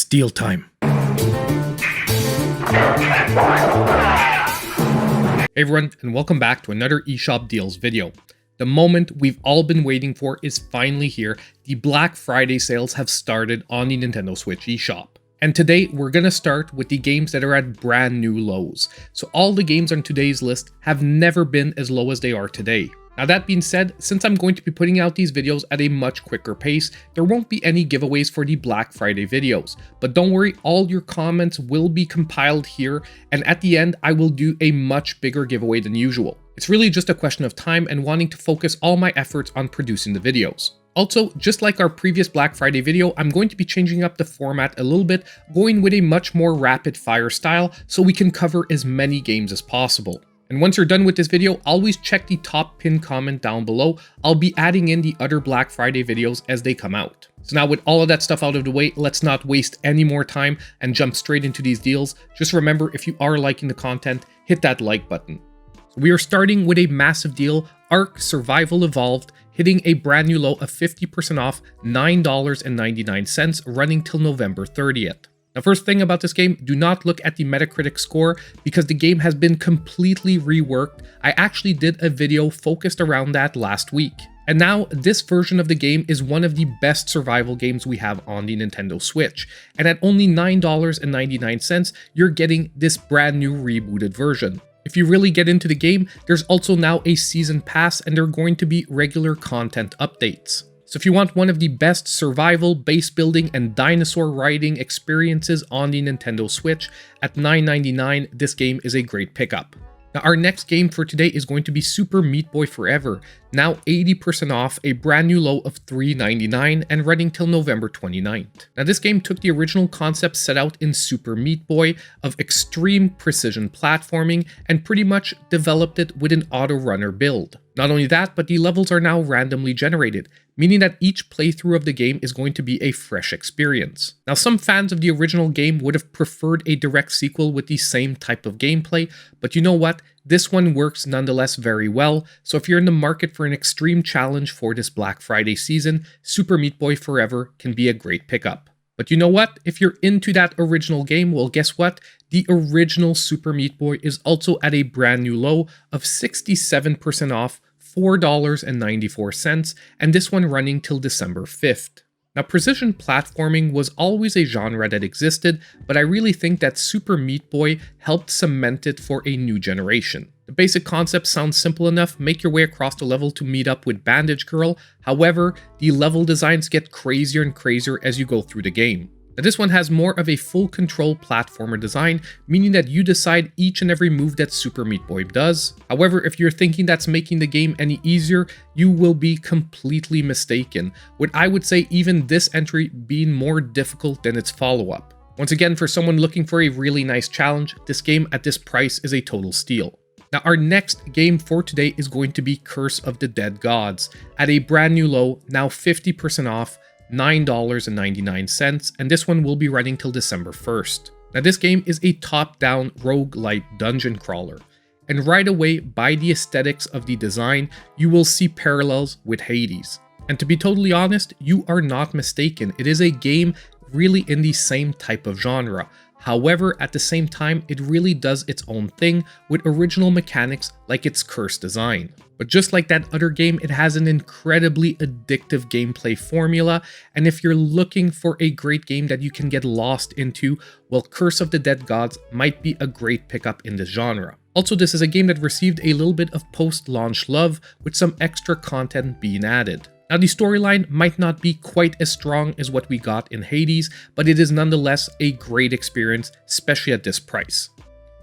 Steal time. Hey everyone, and welcome back to another eShop Deals video. The moment we've all been waiting for is finally here. The Black Friday sales have started on the Nintendo Switch eShop. And today we're going to start with the games that are at brand new lows. So all the games on today's list have never been as low as they are today. Now that being said, since I'm going to be putting out these videos at a much quicker pace, there won't be any giveaways for the Black Friday videos. But don't worry, all your comments will be compiled here, and at the end I will do a much bigger giveaway than usual. It's really just a question of time and wanting to focus all my efforts on producing the videos. Also, just like our previous Black Friday video, I'm going to be changing up the format a little bit, going with a much more rapid fire style so we can cover as many games as possible. And once you're done with this video, always check the top pinned comment down below. I'll be adding in the other Black Friday videos as they come out. So now with all of that stuff out of the way, let's not waste any more time and jump straight into these deals. Just remember, if you are liking the content, hit that like button. So we are starting with a massive deal, ARK Survival Evolved, hitting a brand new low of 50% off, $9.99, running till November 30th. Now, first thing about this game, do not look at the Metacritic score because the game has been completely reworked. I actually did a video focused around that last week. And now this version of the game is one of the best survival games we have on the Nintendo Switch. And at only $9.99, you're getting this brand new rebooted version. If you really get into the game, there's also now a season pass and there are going to be regular content updates. So if you want one of the best survival, base building, and dinosaur riding experiences on the Nintendo Switch, at $9.99, this game is a great pickup. Now our next game for today is going to be Super Meat Boy Forever, now 80% off, a brand new low of $3.99 and running till November 29th. Now this game took the original concept set out in Super Meat Boy of extreme precision platforming and pretty much developed it with an auto-runner build. Not only that, but the levels are now randomly generated, meaning that each playthrough of the game is going to be a fresh experience. Now some fans of the original game would have preferred a direct sequel with the same type of gameplay, but you know what? This one works nonetheless very well, so if you're in the market for an extreme challenge for this Black Friday season, Super Meat Boy Forever can be a great pickup. But you know what? If you're into that original game, well guess what? The original Super Meat Boy is also at a brand new low of 67% off, $4.94, and this one running till December 5th. Now, precision platforming was always a genre that existed, but I really think that Super Meat Boy helped cement it for a new generation. The basic concept sounds simple enough: make your way across the level to meet up with Bandage Girl. However, the level designs get crazier and crazier as you go through the game. Now, this one has more of a full control platformer design, meaning that you decide each and every move that Super Meat Boy does. However, if you're thinking that's making the game any easier, you will be completely mistaken, with I would say even this entry being more difficult than its follow-up. Once again, for someone looking for a really nice challenge, this game at this price is a total steal. Now our next game for today is going to be Curse of the Dead Gods, at a brand new low, now 50% off, $9.99, and this one will be running till December 1st. Now this game is a top-down roguelite dungeon crawler, and right away, by the aesthetics of the design, you will see parallels with Hades. And to be totally honest, you are not mistaken. It is a game really in the same type of genre. However, at the same time, it really does its own thing with original mechanics like its curse design. But just like that other game, it has an incredibly addictive gameplay formula, and if you're looking for a great game that you can get lost into, well, Curse of the Dead Gods might be a great pickup in this genre. Also, this is a game that received a little bit of post-launch love, with some extra content being added. Now the storyline might not be quite as strong as what we got in Hades, but it is nonetheless a great experience, especially at this price.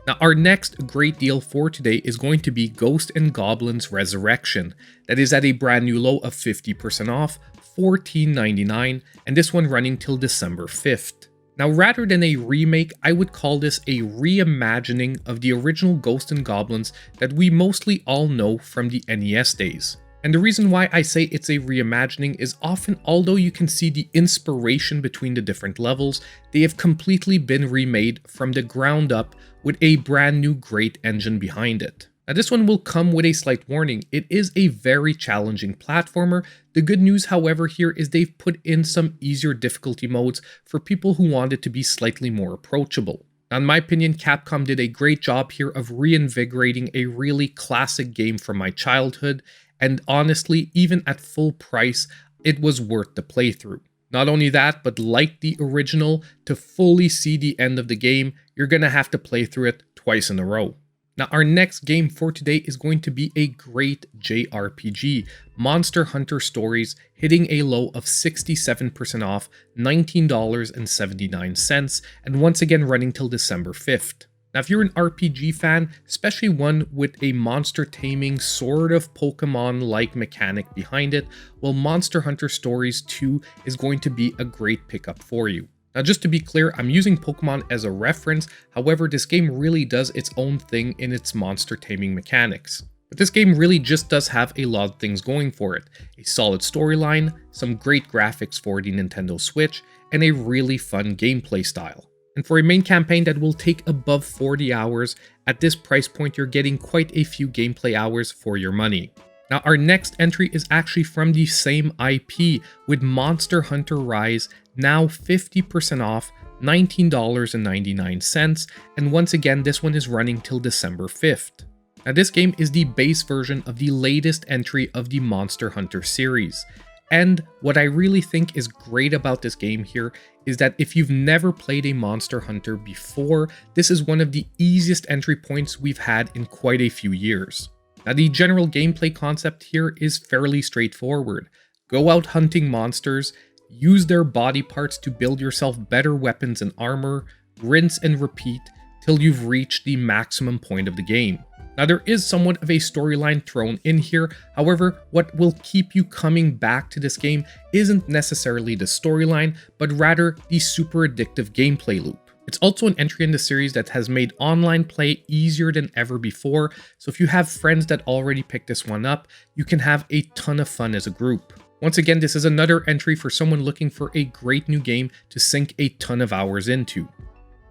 Now our next great deal for today is going to be Ghosts and Goblins Resurrection, that is at a brand new low of 50% off, $14.99, and this one running till December 5th. Now rather than a remake, I would call this a reimagining of the original Ghosts and Goblins that we mostly all know from the NES days. And the reason why I say it's a reimagining is often, although you can see the inspiration between the different levels, they have completely been remade from the ground up with a brand new great engine behind it. Now this one will come with a slight warning. It is a very challenging platformer. The good news, however, here is they've put in some easier difficulty modes for people who want it to be slightly more approachable. Now, in my opinion, Capcom did a great job here of reinvigorating a really classic game from my childhood, and honestly, even at full price, it was worth the playthrough. Not only that, but like the original, to fully see the end of the game, you're gonna have to play through it twice in a row. Now, our next game for today is going to be a great JRPG, Monster Hunter Stories, hitting a low of 67% off, $19.79, and once again running till December 5th. Now, if you're an RPG fan, especially one with a monster taming sort of Pokemon-like mechanic behind it, well, Monster Hunter Stories 2 is going to be a great pickup for you. Now, just to be clear, I'm using Pokemon as a reference, however, this game really does its own thing in its monster taming mechanics. But this game really just does have a lot of things going for it. A solid storyline, some great graphics for the Nintendo Switch, and a really fun gameplay style. And for a main campaign that will take above 40 hours, at this price point you're getting quite a few gameplay hours for your money. Now, our next entry is actually from the same IP, with Monster Hunter Rise now 50% off, $19.99, and once again this one is running till December 5th. Now, this game is the base version of the latest entry of the Monster Hunter series. And what I really think is great about this game here is that if you've never played a Monster Hunter before, this is one of the easiest entry points we've had in quite a few years. Now, the general gameplay concept here is fairly straightforward. Go out hunting monsters, use their body parts to build yourself better weapons and armor, rinse and repeat till you've reached the maximum point of the game. Now, there is somewhat of a storyline thrown in here, however, what will keep you coming back to this game isn't necessarily the storyline, but rather the super addictive gameplay loop. It's also an entry in the series that has made online play easier than ever before, so if you have friends that already picked this one up, you can have a ton of fun as a group. Once again, this is another entry for someone looking for a great new game to sink a ton of hours into.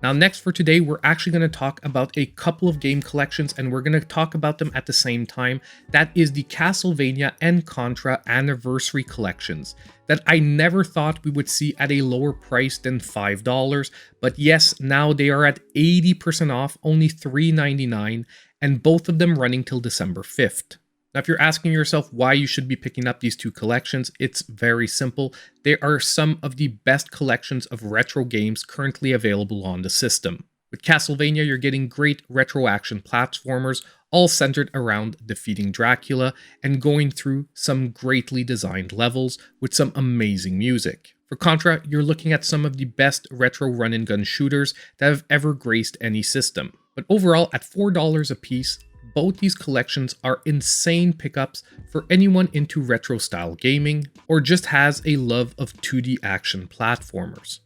Now, next for today, we're actually going to talk about a couple of game collections, and we're going to talk about them at the same time. That is the Castlevania and Contra Anniversary Collections that I never thought we would see at a lower price than $5, but yes, now they are at 80% off, only $3.99, and both of them running till December 5th. Now, if you're asking yourself why you should be picking up these two collections, it's very simple. They are some of the best collections of retro games currently available on the system. With Castlevania, you're getting great retro action platformers, all centered around defeating Dracula and going through some greatly designed levels with some amazing music. For Contra, you're looking at some of the best retro run-and-gun shooters that have ever graced any system. But overall, at $4 a piece, both these collections are insane pickups for anyone into retro style gaming or just has a love of 2D action platformers.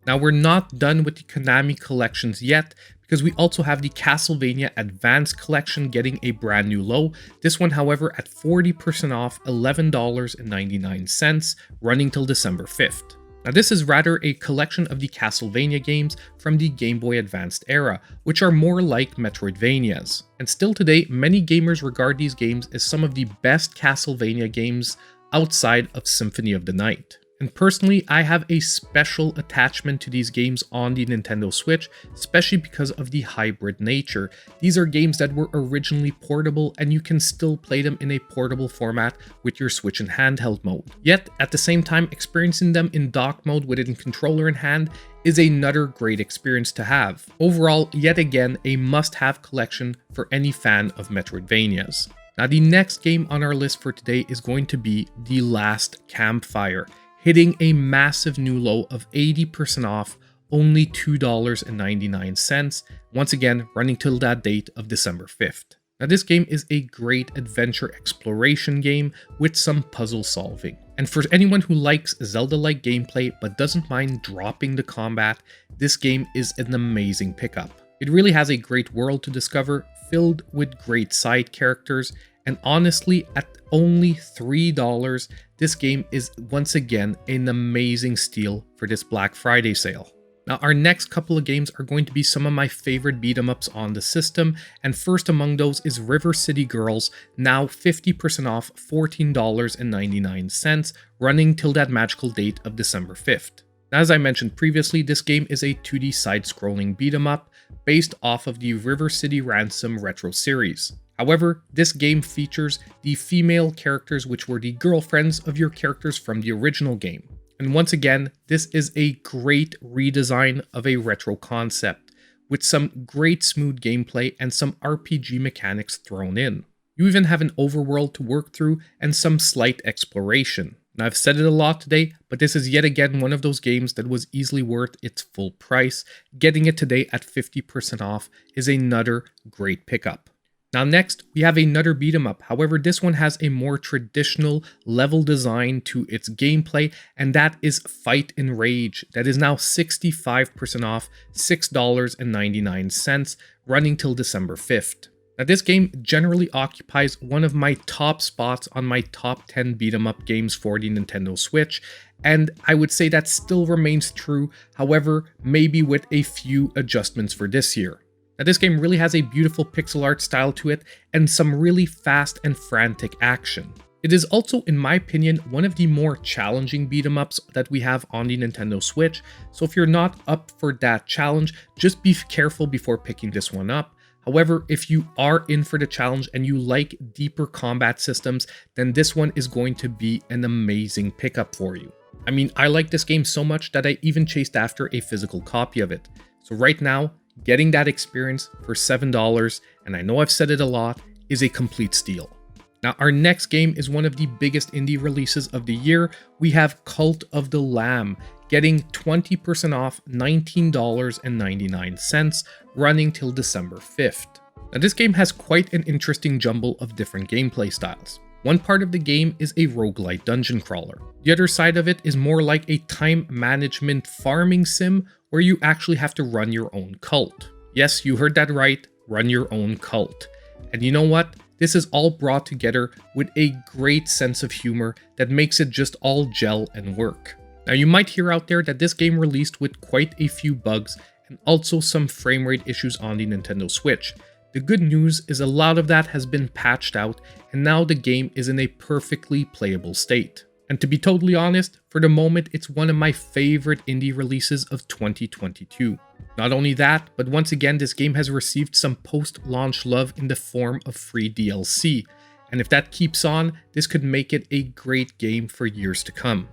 Now, we're not done with the Konami collections yet because we also have the Castlevania Advanced Collection getting a brand new low. This one, however, at 40% off, $11.99, running till December 5th. Now, this is rather a collection of the Castlevania games from the Game Boy Advanced era, which are more like Metroidvanias. And still today, many gamers regard these games as some of the best Castlevania games outside of Symphony of the Night. And personally, I have a special attachment to these games on the Nintendo Switch, especially because of the hybrid nature. These are games that were originally portable and you can still play them in a portable format with your Switch in handheld mode. Yet, at the same time, experiencing them in dock mode with a controller in hand is another great experience to have. Overall, yet again, a must-have collection for any fan of Metroidvanias. Now, the next game on our list for today is going to be The Last Campfire, hitting a massive new low of 80% off, only $2.99, once again running till that date of December 5th. Now, this game is a great adventure exploration game with some puzzle solving. And for anyone who likes Zelda-like gameplay but doesn't mind dropping the combat, this game is an amazing pickup. It really has a great world to discover, filled with great side characters, and honestly, at only $3, this game is once again an amazing steal for this Black Friday sale. Now, our next couple of games are going to be some of my favorite beat-em-ups on the system, and first among those is River City Girls, now 50% off, $14.99, running till that magical date of December 5th. Now, as I mentioned previously, this game is a 2D side-scrolling beat-em-up based off of the River City Ransom retro series. However, this game features the female characters which were the girlfriends of your characters from the original game. And once again, this is a great redesign of a retro concept, with some great smooth gameplay and some RPG mechanics thrown in. You even have an overworld to work through and some slight exploration. Now, I've said it a lot today, but this is yet again one of those games that was easily worth its full price. Getting it today at 50% off is another great pickup. Now next, we have another beat 'em up. However, this one has a more traditional level design to its gameplay, and that is Fight and Rage. That is now 65% off, $6.99, running till December 5th. Now this game generally occupies one of my top spots on my top 10 beat 'em up games for the Nintendo Switch, and I would say that still remains true, however, maybe with a few adjustments for this year. Now this game really has a beautiful pixel art style to it and some really fast and frantic action. It is also, in my opinion, one of the more challenging beat 'em ups that we have on the Nintendo Switch, so if you're not up for that challenge, just be careful before picking this one up. However, if you are in for the challenge and you like deeper combat systems, then this one is going to be an amazing pickup for you. I mean, I like this game so much that I even chased after a physical copy of it. So right now, getting that experience for $7, and I know I've said it a lot, is a complete steal. Now, our next game is one of the biggest indie releases of the year. We have Cult of the Lamb, getting 20% off, $19.99, running till December 5th. Now, this game has quite an interesting jumble of different gameplay styles. One part of the game is a roguelite dungeon crawler. The other side of it is more like a time management farming sim where you actually have to run your own cult. Yes, you heard that right, run your own cult. And you know what? This is all brought together with a great sense of humor that makes it just all gel and work. Now you might hear out there that this game released with quite a few bugs and also some frame rate issues on the Nintendo Switch. The good news is a lot of that has been patched out and now the game is in a perfectly playable state. And to be totally honest, for the moment it's one of my favorite indie releases of 2022. Not only that, but once again this game has received some post-launch love in the form of free DLC. And if that keeps on, this could make it a great game for years to come.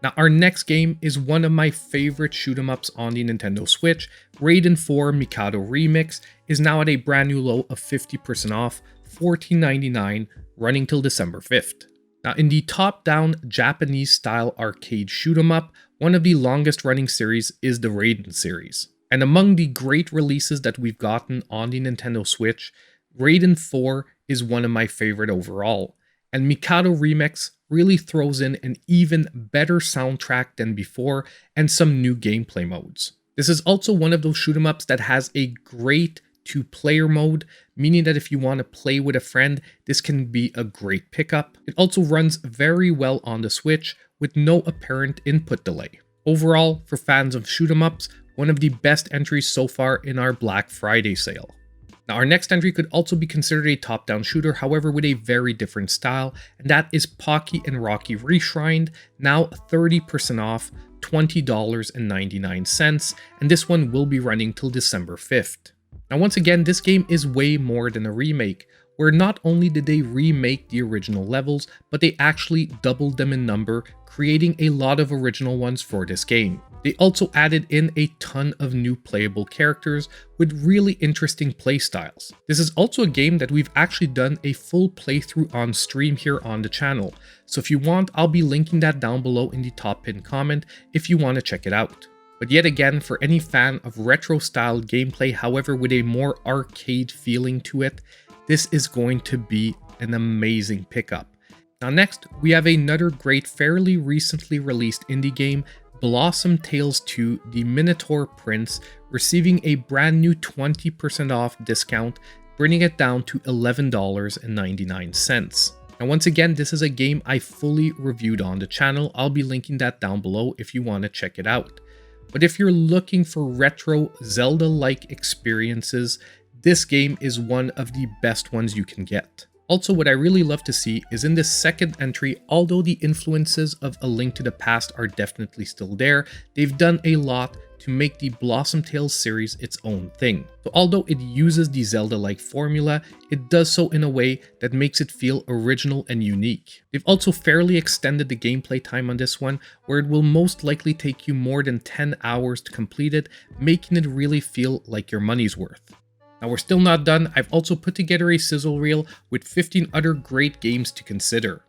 Now our next game is one of my favorite shoot 'em ups on the Nintendo Switch. Raiden 4 Mikado Remix is now at a brand new low of 50% off, $14.99, running till December 5th. Now in the top-down Japanese style arcade shoot 'em up, one of the longest running series is the Raiden series. And among the great releases that we've gotten on the Nintendo Switch, Raiden 4 is one of my favorite overall. And Mikado Remix really throws in an even better soundtrack than before and some new gameplay modes. This is also one of those shoot 'em ups that has a great two-player mode, meaning that if you want to play with a friend, this can be a great pickup. It also runs very well on the Switch with no apparent input delay. Overall, for fans of shoot 'em ups, one of the best entries so far in our Black Friday sale. Now our next entry could also be considered a top-down shooter, however with a very different style, and that is Pocky and Rocky Reshrined, now 30% off, $20.99, and this one will be running till December 5th. Now once again, this game is way more than a remake, where not only did they remake the original levels, but they actually doubled them in number, creating a lot of original ones for this game. They also added in a ton of new playable characters with really interesting playstyles. This is also a game that we've actually done a full playthrough on stream here on the channel, so if you want, I'll be linking that down below in the top pinned comment if you want to check it out. But yet again, for any fan of retro style gameplay, however with a more arcade feeling to it, this is going to be an amazing pickup. Now next, we have another great fairly recently released indie game, Blossom Tales 2 The Minotaur Prince, receiving a brand new 20% off discount, bringing it down to $11.99. Now once again, this is a game I fully reviewed on the channel. I'll be linking that down below if you want to check it out. But if you're looking for retro Zelda-like experiences, this game is one of the best ones you can get. Also, what I really love to see is in this second entry, although the influences of A Link to the Past are definitely still there, they've done a lot to make the Blossom Tales series its own thing. So although it uses the Zelda-like formula, it does so in a way that makes it feel original and unique. They've also fairly extended the gameplay time on this one, where it will most likely take you more than 10 hours to complete it, making it really feel like your money's worth. Now we're still not done. I've also put together a sizzle reel with 15 other great games to consider.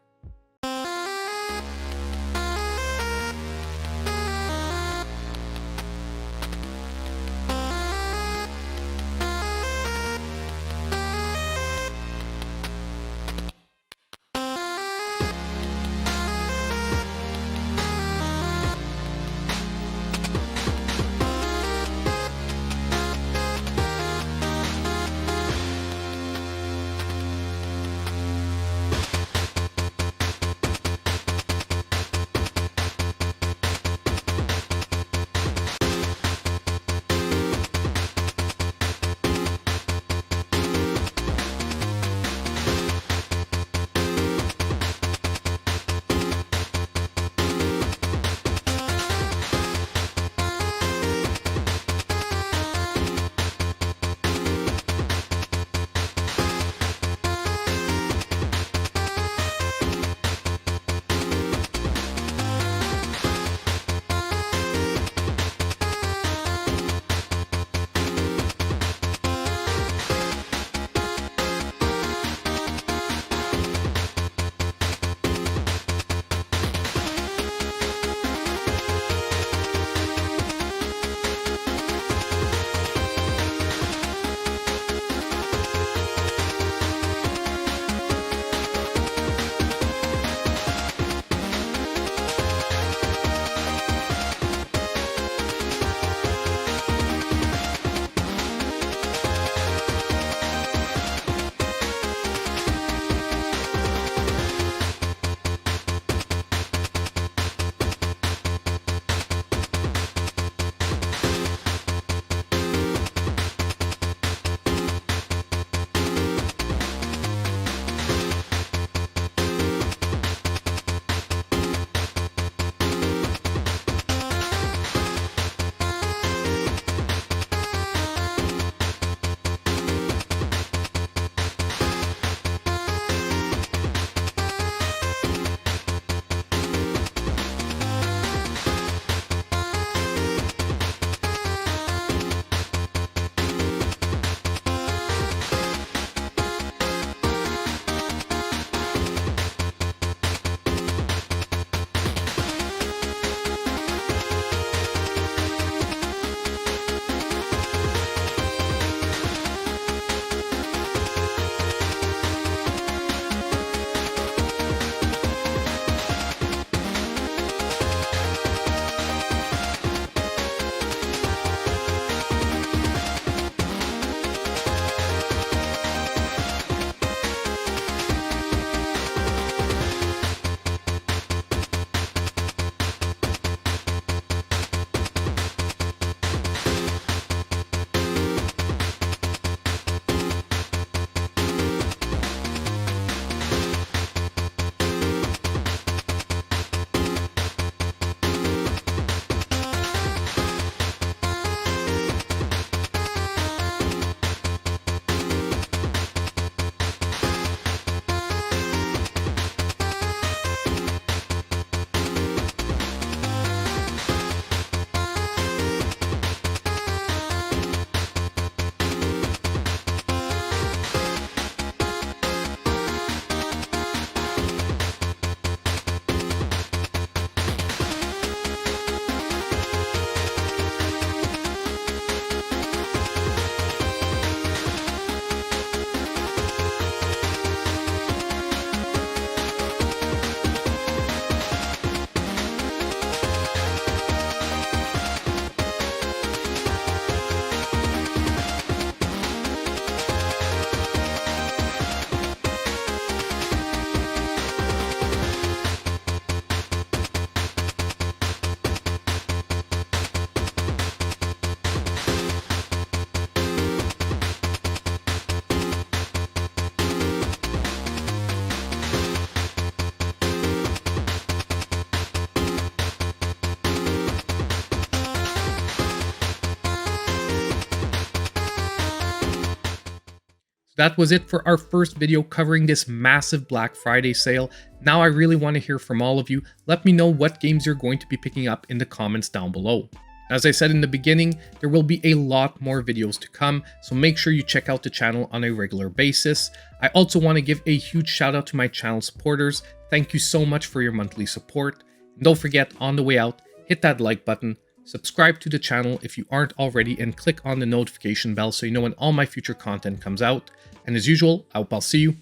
So that was it for our first video covering this massive Black Friday sale. Now I really want to hear from all of you. Let me know what games you're going to be picking up in the comments down below. As I said in the beginning, there will be a lot more videos to come, so make sure you check out the channel on a regular basis. I also want to give a huge shout out to my channel supporters. Thank you so much for your monthly support. And don't forget, on the way out, hit that like button, subscribe to the channel if you aren't already, and click on the notification bell so you know when all my future content comes out. And as usual, I hope I'll see you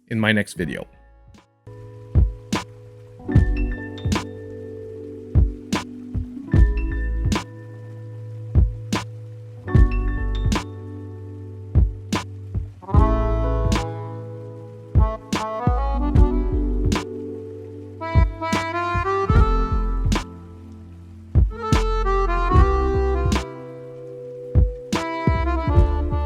in my next video.